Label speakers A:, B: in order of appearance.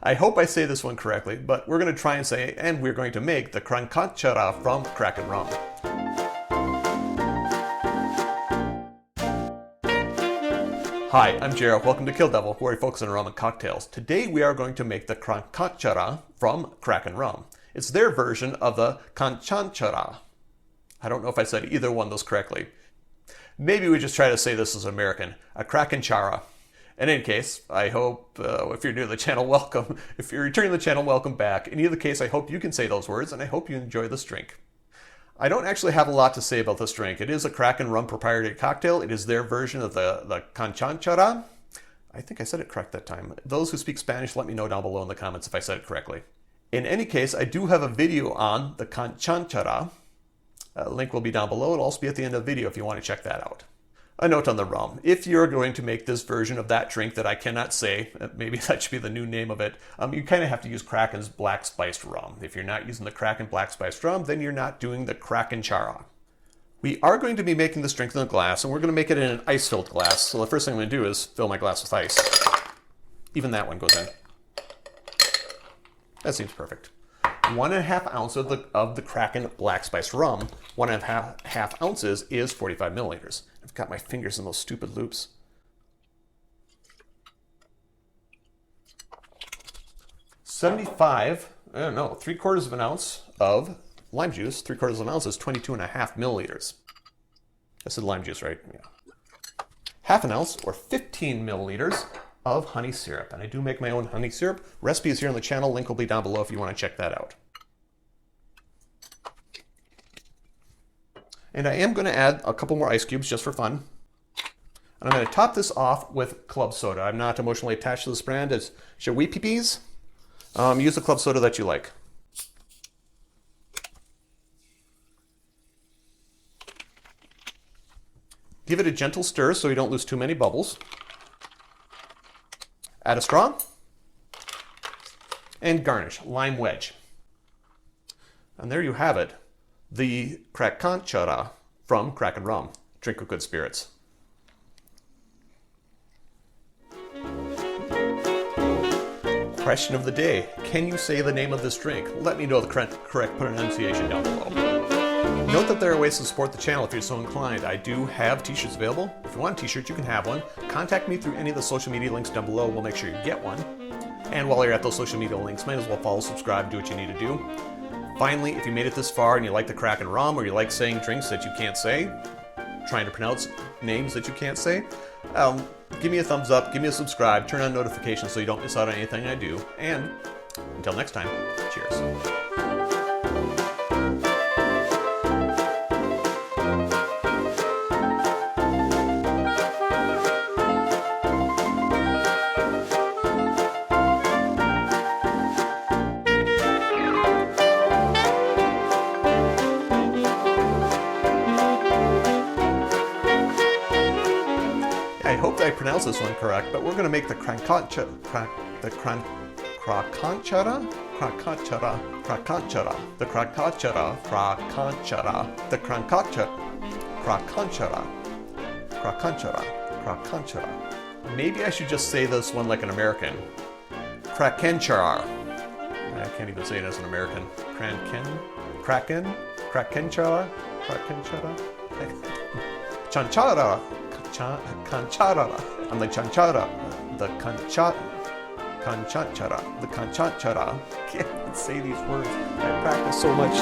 A: I hope I say this one correctly, but we're going to try and say, and we're going to make the Krakánchara from Kraken Rum. Hi, I'm Jared. Welcome to Kill-Divill, where we focus on rum and cocktails. Today we are going to make the Krakánchara from Kraken Rum. It's their version of the Canchanchara. I don't know if I said either one of those correctly. Maybe we just try to say this as American, a Krakánchara. In any case, I hope, if you're new to the channel, welcome. If you're returning to the channel, welcome back. In either case, I hope you can say those words, and I hope you enjoy this drink. I don't actually have a lot to say about this drink. It is a Kraken Rum proprietary cocktail. It is their version of the Canchanchara. I think I said it correct that time. Those who speak Spanish, let me know down below in the comments if I said it correctly. In any case, I do have a video on the Canchanchara. Link will be down below. It'll also be at the end of the video if you want to check that out. A note on the rum. If you're going to make this version of that drink that I cannot say, maybe that should be the new name of it, you kind of have to use Kraken's black spiced rum. If you're not using the Kraken black spiced rum, then you're not doing the Krakánchara. We are going to be making this drink in a glass, and we're going to make it in an ice-filled glass. So the first thing I'm going to do is fill my glass with ice. Even that one goes in. That seems perfect. 1.5 ounces of the Kraken black spiced rum. 1.5 ounces is 45 milliliters. I've got my fingers in those stupid loops. .75, I don't know, 3/4 of an ounce of lime juice. 3/4 of an ounce is 22.5 milliliters. I said lime juice, right? Yeah. 1/2 ounce or 15 milliliters of honey syrup. And I do make my own honey syrup. Recipe is here on the channel. Link will be down below if you want to check that out. And I am going to add a couple more ice cubes just for fun. And I'm going to top this off with club soda. I'm not emotionally attached to this brand. It's Shawipipi's. Use the club soda that you like. Give it a gentle stir so you don't lose too many bubbles. Add a straw. And garnish, lime wedge. And there you have it. The Krakánchara from Kraken Rum. Drink with good spirits. Question of the day. Can you say the name of this drink? Let me know the correct pronunciation down below. Note that there are ways to support the channel if you're so inclined. I do have t-shirts available. If you want a t-shirt, you can have one. Contact me through any of the social media links down below. We'll make sure you get one. And while you're at those social media links, might as well follow, subscribe, do what you need to do. Finally, if you made it this far and you like the Kraken Rum or you like saying drinks that you can't say, trying to pronounce names that you can't say, give me a thumbs up, give me a subscribe, turn on notifications so you don't miss out on anything I do. And until next time, cheers. I hope I pronounced this one correct, but we're going to make the Krakánchara, the Krakánchara, Maybe I should just say this one like an American. Krakánchara. I can't even say it as an American. Krakánchara. Canchanchara. I'm like Canchanchara, the Canchanchara. Can't say these words. I practice so much.